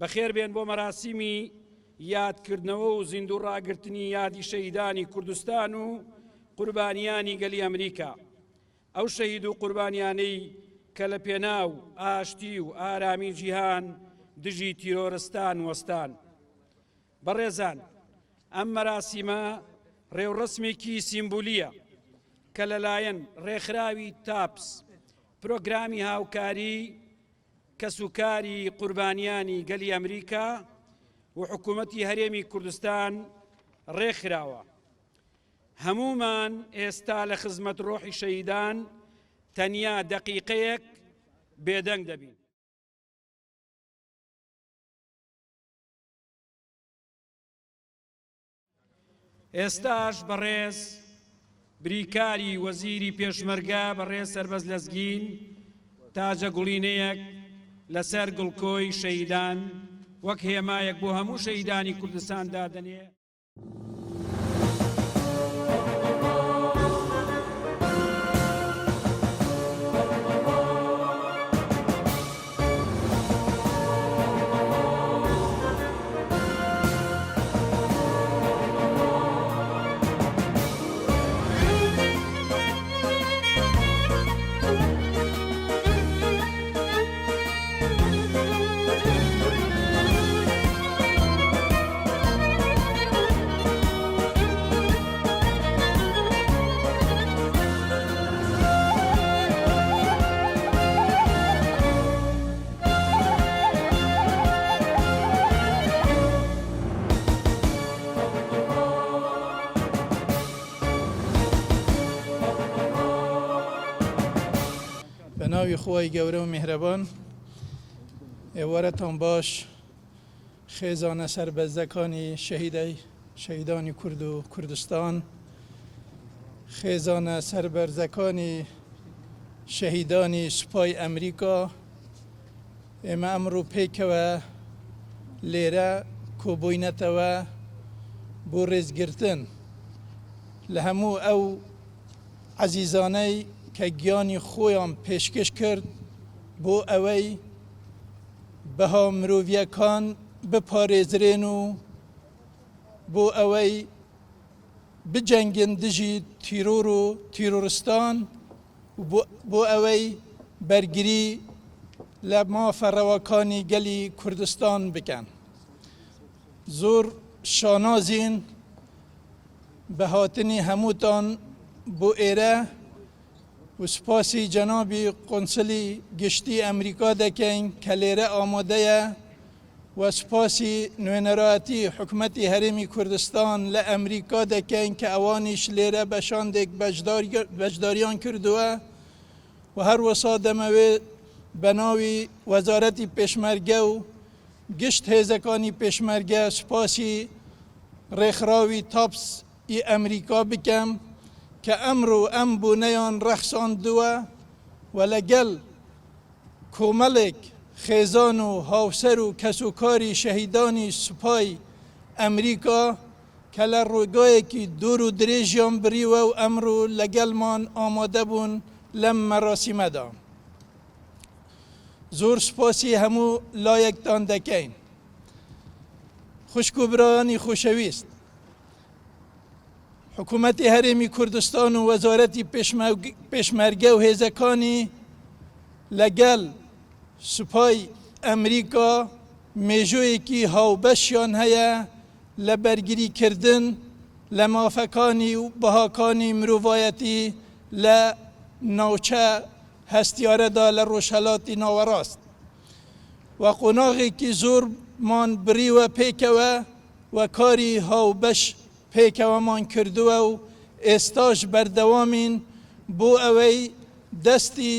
بەخێر بێن بۆ مەراسیمی یادکردنەوە و زیندوو ڕاگررتنی یادی شەهیدانی کوردستان و قوربانیانی گەلی ئەمریکا. ئەو شەهید و قوربانیانەی کە لە پێناو ئاشتی و ئارامی جیهان دژی تیرۆرستان وەستان. بەڕێزان، ئەم مەراسیمە ڕێوڕسمێکی سیمبولیە کە لەلایەن ڕێکخراوی تاپس پرۆگرامی هاوکاری کەسوکاری قوربانیانی گەلی ئەمریکا و حکوومەتی هەرێمی کوردستان ڕێکخراوە. هەمومان ئێستا لە خزمەت ڕۆحی شەهیدان تەنیا دەقیقەیەک بێدەنگ دەبین. ئێستاش بەڕێز بریکاری وەزیری پێشمەرگە بەڕێز سەربەز لەزگین تاجە گوڵینەیەک لەسەر گڵکۆی شەهیدان وەک هێمایەک بۆ هەموو شەهیدانی کوردستان دادەنێ. ناوی خوای گەورە و میهرەبان، ئێوارەتان باش خێزانە سەربەزەکانی شەهیدانی کورد و کوردستان، خێزانە سەربەرزەکانی شەهیدانی سوپای ئەمریکا. ئێمە ئەمڕۆ پێکەوە لێرە کۆبووینەتەوە بۆ ڕێزگرتن لە هەموو ئەو عەزیزانەی کە گیانی خۆیان پێشکەش کرد بۆ ئەوەی بەها مرۆڤیەکان بپارێزرێن و بۆ ئەوەی بجەنگن دژی تیرۆر و تیرۆرستان و بۆ ئەوەی بەرگری لە مافەڕەوەکانی گەلی کوردستان بکەن. زۆر شانازین بە هاتنی هەمووتان بۆ ئێرە و سپاسی جنابی قۆنسڵی گشتی ئەمریکا دەکەین کە لێرە ئامادەیە و سپاسی نوێنەرایەتی حکوومەتی هەرێمی کوردستان لە ئەمریکا دەکەین کە ئەوانیش لێرە بە شاندێک بەشداریان کردووە و هەروەسا دەمەوێت بە ناوی وەزارەتی پێشمەرگە و گشت هێزەکانی پێشمەرگە سپاسی ڕێکخراوی تاپس ئی ئەمریکا بکەم کە ئەمڕۆ ئەم بوونەیان ڕەخساندووە و لەگەڵ کۆمەڵێک خێزان و هاوسەر و کەسوکاری شەهیدانی سوپای ئەمریکا کە لە ڕووگایەکی دوور و درێژیان بریوە و ئەمڕۆ لەگەڵمان ئامادە بوون لەم مەراسیمەدا. زۆر سپاسی هەموو لایەکتان دەکەین. خوشک و برایانی خۆشەویست، حکوومەتی هەرێمی کوردستان و وەزارەتی پێشمەرگە و هێزەکانی لەگەڵ سوپای ئەمریکا مێژوویەکی هاوبەشیان هەیە لە بەرگریکردن لە مافەکانی و بەهاکانی مرۆڤایەتی لە ناوچە هەستیارەدا لە ڕۆژهەڵاتی ناوەڕاست و قۆناغێکی زۆرمان بریوە پێکەوە و کاری هاوبەش پێکەوەمان کردووە و ئێستاش بەردەوامین بۆ ئەوەی دەستی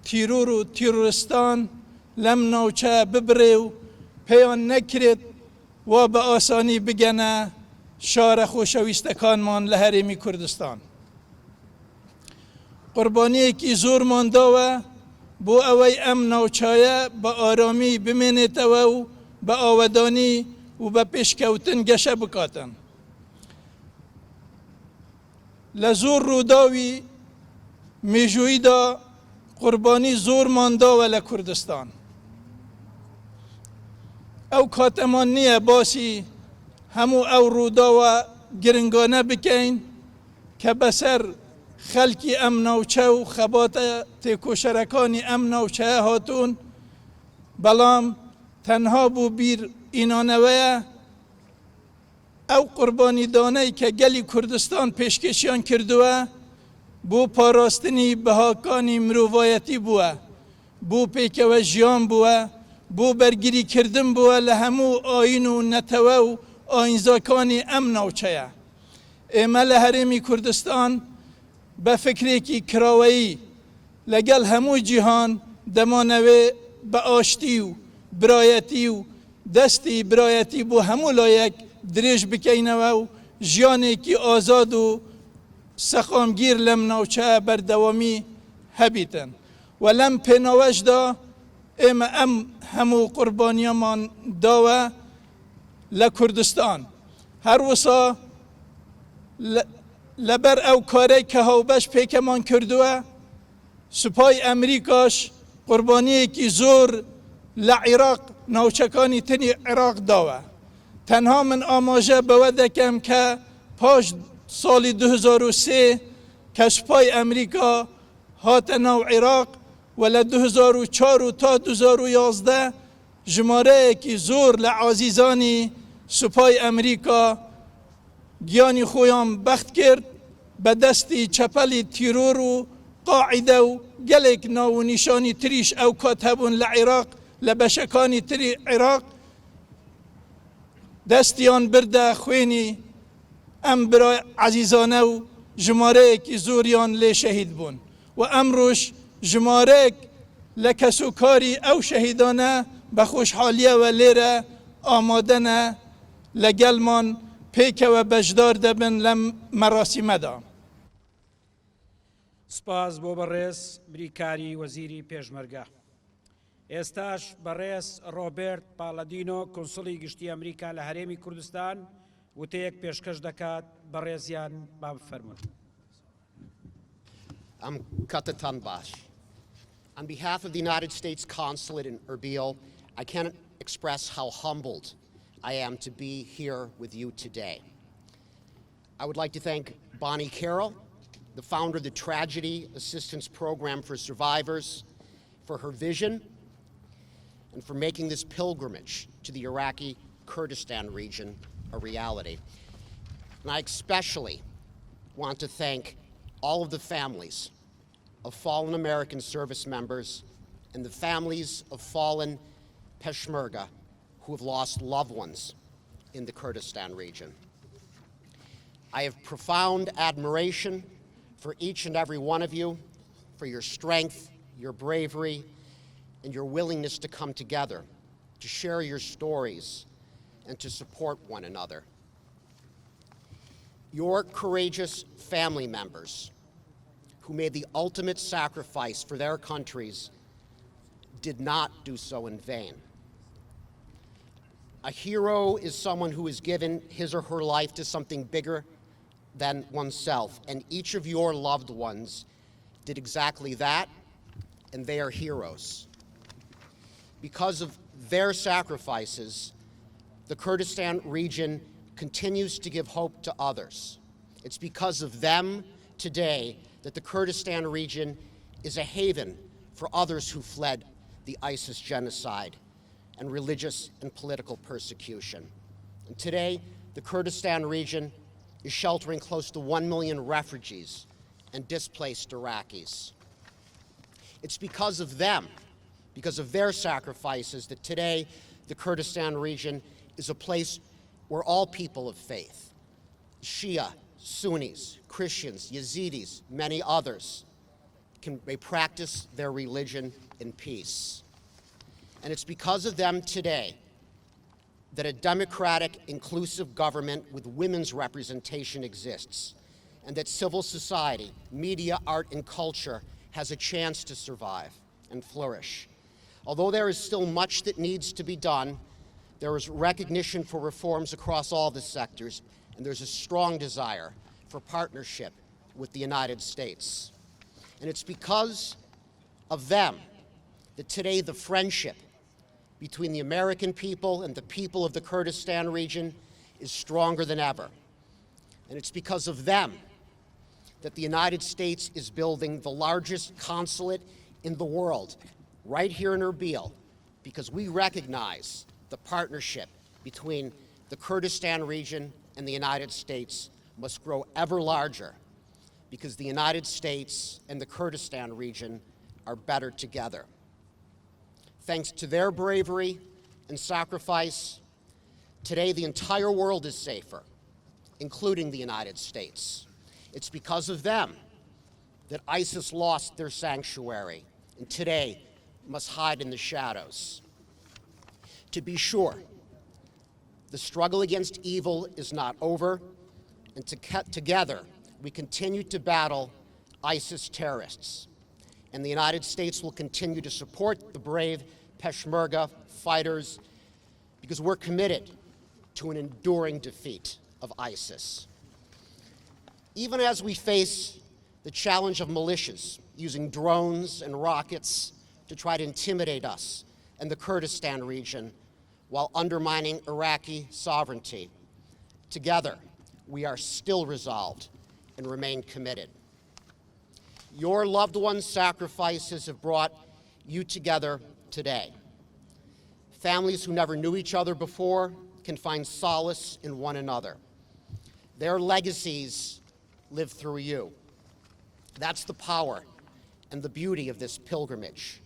تیرۆر و تیرۆرستان لەم ناوچە ببرێ و پێیان نەکرێت و بە ئاسانی بگەنە شارە خۆشەویستەکانمان لە هەرێمی کوردستان. قوربانیەکی زۆرمان داوە بۆ ئەوەی ئەم ناوچایە بە ئارامی بمێنێتەوە و بە ئاوەدانی و بە پێشکەوتن گەشە بکاتن. لە زۆر ڕووداوی مێژووییدا قوربانی زۆرمان داوە لە کوردستان. ئەو کاتەمان نییە باسی هەموو ئەو ڕووداوە گرنگانە بکەین کە بەسەر خەلکی ئەم ناوچە و خەباتە تێکۆشەرەکانی ئەم ناوچەیە هاتوون، بەڵام تەنها بوو بیر ئینانەوەیە ئەو قوربانیدانەی کە گەلی کوردستان پێشکەشیان کردووە بۆ پاراستنی بەهاکانی مرۆڤایەتی بووە، بۆ پێکەوە ژیان بووە، بۆ بەرگریکردن بووە لە هەموو ئاین و نەتەوە و ئاینزاکانی ئەم ناوچەیە. ئێمە لە هەرێمی کوردستان بە فکرێکی کراوەیی لەگەڵ هەموو جیهان دەمانەوێ بە ئاشتی و برایەتی و دەستی برایەتی بۆ هەموو لایەک درێژ بکەینەوە و ژیانێکی ئازاد و سەخامگیر لەم ناوچەیە بەردەوامی هەبیتن. و لەم پێناوەشدا ئێمە ئەم هەموو قوربانیەمان داوە لە کوردستان. هەروەسا لەبەر ئەو کارەی کە هاوبەش پێکەمان کردووە، سوپای ئەمریکاش قوربانیەکی زۆر لە عێراق ناوچەکانی تری عێراق داوە. تەنها من ئاماژە بەوە دەکەم کە پاش ساڵی 2003 کە سوپای ئەمریکا هاتە ناو عێراق و لە 2004 تا 2011 ژمارەیەکی زۆر لە عازیزانی سوپای ئەمریکا گیانی خۆیان بەخت کرد بە دەستی چەپەلی تیرۆر و قاعیدە و گەلێک ناو و نیشانی تریش ئەو کات هەبوون لە عێراق لە بەشەکانی تری عێراق دەستیان بردە خوێنی ئەم برای عەزیزانە و ژمارەیەکی زۆریان لێ شەهید بوون و ئەمڕۆژ ژمارەیەک لە کەسوکاری ئەو شەهیدانە بە خۆشحالیەوە لێرە ئامادەنە لەگەڵمان پێکەوە بەشدار دەبن لەم مەراسیمەدا. سپاس بۆ بەڕێز بریکاری وەزیری پێشمەرگە. ئێستاش بەڕێز ڕۆبێرت پاڵەدینۆ کۆنسڵی گشتی ئەمریکا لە هەرێمی کوردستان وتەیەک پێشکەش دەکات بەڕێزیان با بفەرمون. Katan Bash. On behalf of the United States Consulate in Erbil, I cannot express how humbled I am to be here with you today. I would like to thank Bonnie Carroll, the founder of the Tragedy Assistance Program for Survivors, for her vision and for making this pilgrimage to the Iraqi Kurdistan region a reality. And I especially want to thank all of the families of fallen American service members and the families of fallen Peshmerga who have lost loved ones in the Kurdistan region. I have profound admiration for each and every one of you, for your strength, your bravery, and your willingness to come together, to share your stories, and to support one another. Your courageous family members who made the ultimate sacrifice for their countries did not do so in vain. A hero is someone who has given his or her life to something bigger than oneself, and each of your loved ones did exactly that, and they are heroes. Because of their sacrifices, the Kurdistan region continues to give hope to others. It's because of them today that the Kurdistan region is a haven for others who fled the ISIS genocide and religious and political persecution. And today, the Kurdistan region is sheltering close to 1 million refugees and displaced Iraqis. It's because of them, because of their sacrifices, that today the Kurdistan region is a place where all people of faith, Shia, Sunnis, Christians, Yazidis, many others, may practice their religion in peace. And it's because of them today that a democratic, inclusive government with women's representation exists, and that civil society, media, art, and culture has a chance to survive and flourish. Although there is still much that needs to be done, there is recognition for reforms across all the sectors, and there's a strong desire for partnership with the United States. And it's because of them that today the friendship between the American people and the people of the Kurdistan region is stronger than ever. And it's because of them that the United States is building the largest consulate in the world right here in Erbil, because we recognize the partnership between the Kurdistan region and the United States must grow ever larger, because the United States and the Kurdistan region are better together. Thanks to their bravery and sacrifice, today the entire world is safer, including the United States. It's because of them that ISIS lost their sanctuary and today must hide in the shadows. To be sure, the struggle against evil is not over, and together we continue to battle ISIS terrorists. And the United States will continue to support the brave Peshmerga fighters because we're committed to an enduring defeat of ISIS. Even as we face the challenge of militias using drones and rockets to try to intimidate us in the Kurdistan region while undermining Iraqi sovereignty, together we are still resolved and remain committed. Your loved ones' sacrifices have brought you together today. Families who never knew each other before can find solace in one another. Their legacies live through you. That's the power and the beauty of this pilgrimage,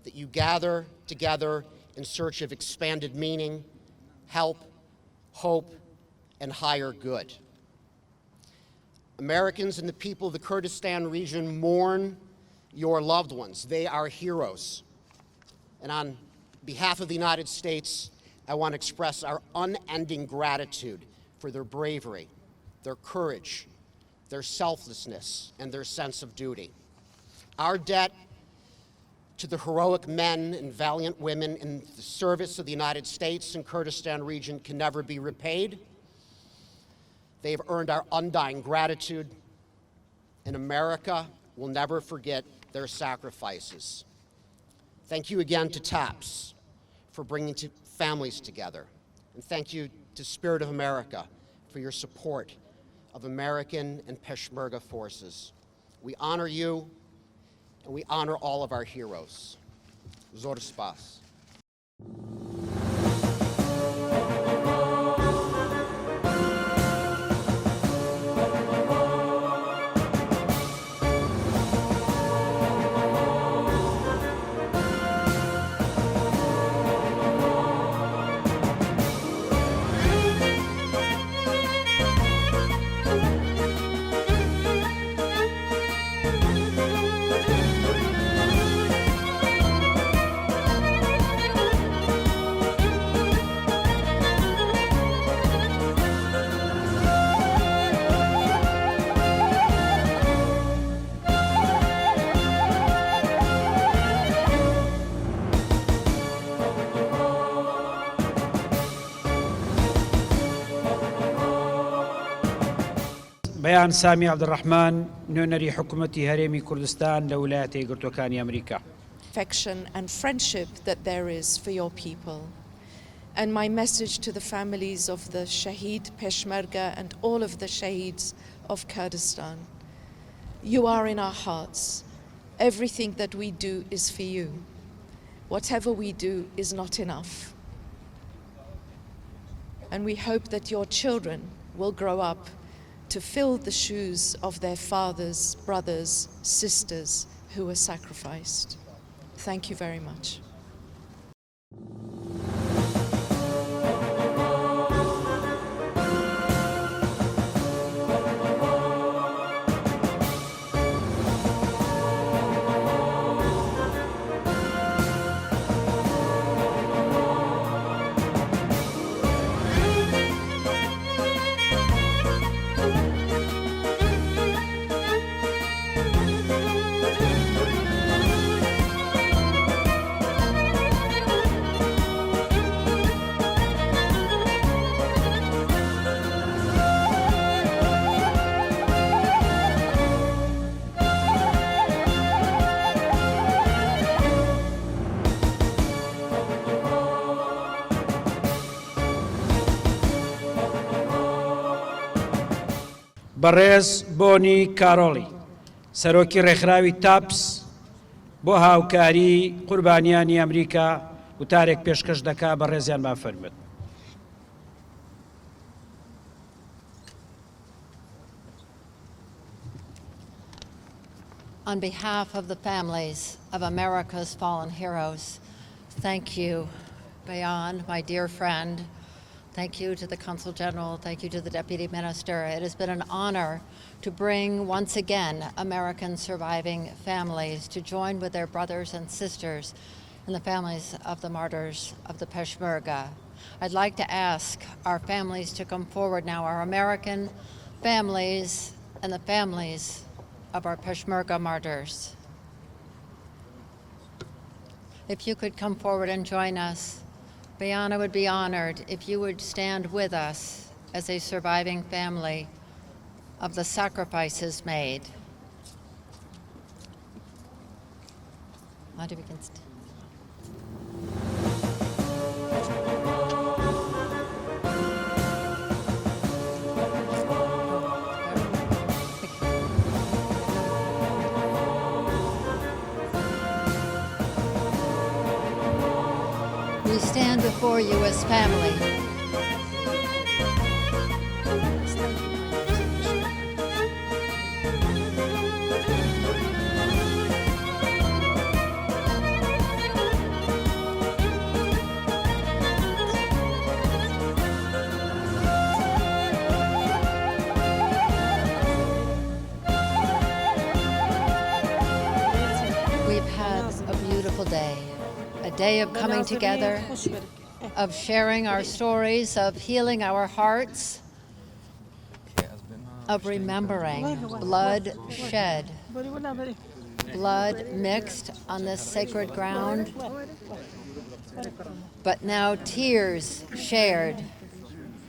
that you gather together in search of expanded meaning, help, hope, and higher good. Americans and the people of the Kurdistan region mourn your loved ones. They are heroes. And on behalf of the United States, I want to express our unending gratitude for their bravery, their courage, their selflessness, and their sense of duty. Our debt to the heroic men and valiant women in the service of the United States and Kurdistan region can never be repaid. They have earned our undying gratitude, and America will never forget their sacrifices. Thank you again to TAPS for bringing families together, and thank you to Spirit of America for your support of American and Peshmerga forces. We honor you, and we honor all of our heroes. Zor spas. بەیان سامی عەبدوڕەحمان نوێنەری حکوومەتی هەرێمی کوردستان لە ویلایەتە یەکگرتووەکانی ئەمریکا. Affection and friendship that there is for your people. And my message to the families of the Shaheed Peshmerga and all of the Shaheeds of Kurdistan. You are in our hearts. Everything that we do is for you. Whatever we do is not enough. And we hope that your children will grow up to fill the shoes of their fathers, brothers, sisters who were sacrificed. Thank you very much. بەڕێز بۆنی کارۆڵی سەرۆکی ڕێکخراوی تاپس بۆ هاوکاری قوربانیانی ئەمریکا وتارێک پێشکەش دەکا بە ڕێزیان بافەرمێت. On behalf of the families of America's fallen heroes, thank you, Bayan, my dear friend. Thank you to the Consul General. Thank you to the Deputy Minister. It has been an honor to bring once again American surviving families to join with their brothers and sisters and the families of the martyrs of the Peshmerga. I'd like to ask our families to come forward now, our American families and the families of our Peshmerga martyrs. If you could come forward and join us, Bayana would be honored if you would stand with us as a surviving family of the sacrifices made. Maybe we can stand. We stand before you as family. We've had a beautiful day. A day of coming together, of sharing our stories, of healing our hearts, of remembering blood shed, blood mixed on this sacred ground, but now tears shared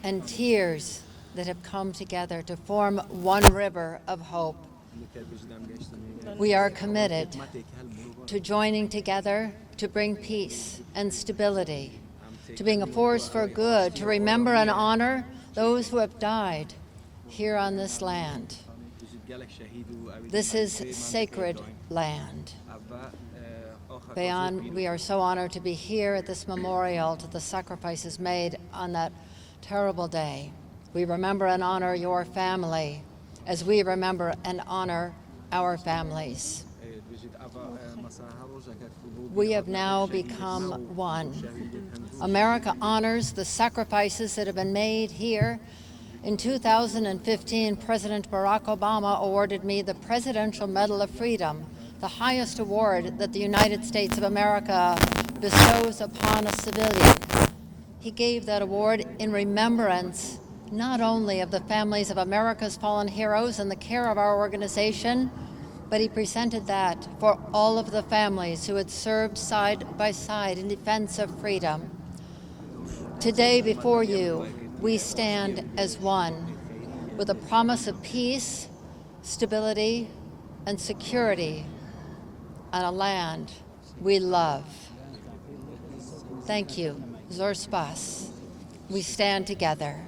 and tears that have come together to form one river of hope. We are committed to joining together to bring peace and stability, to being a force for good, to remember and honor those who have died here on this land. This is sacred land. Bayan, we are so honored to be here at this memorial to the sacrifices made on that terrible day. We remember and honor your family as we remember and honor our families. We have now become one. America honors the sacrifices that have been made here. In 2015, President Barack Obama awarded me the Presidential Medal of Freedom, the highest award that the United States of America bestows upon a civilian. He gave that award in remembrance not only of the families of America's fallen heroes and the care of our organization, but he presented that for all of the families who had served side by side in defense of freedom. Today before you, we stand as one with a promise of peace, stability, and security on a land we love. Thank you. Zor spas. We stand together.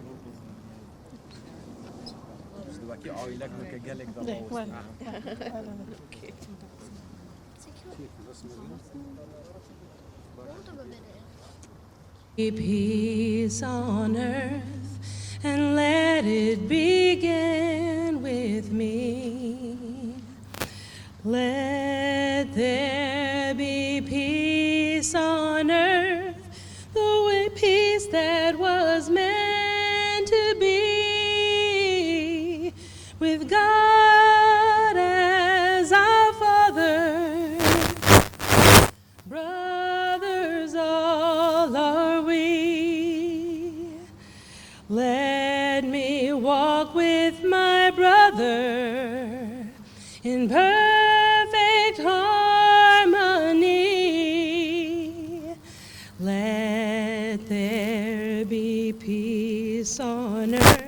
Peace on earth, and let it begin with me. Let there be peace on earth, the way peace that was meant to be, with God as our Father, brothers all are we. Let me walk with my brother in perfect harmony. Let there be peace on earth.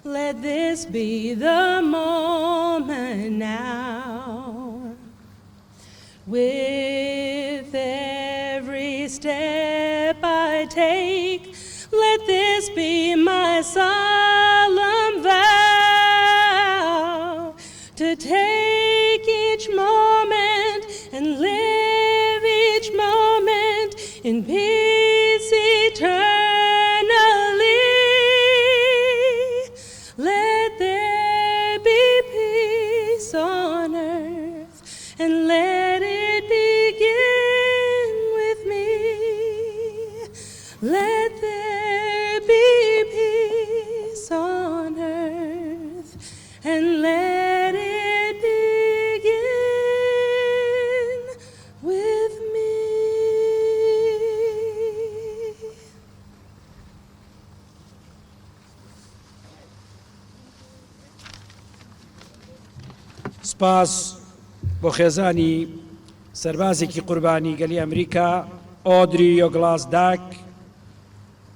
Let this be the moment now. With every step I take, let this be my solemn vow. in peace eternally. Let there be peace on earth, and let it begin with me. Let there be peace on earth, and let it begin with me. سپاس بۆ خێزانی سەربازێکی قوربانی گەلی ئەمریکا ئۆدری یۆگلاسداک.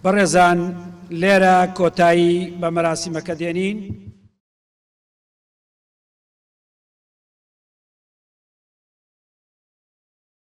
بەڕێزان لێرە کۆتایی بە مەراسیمەکە دێنین.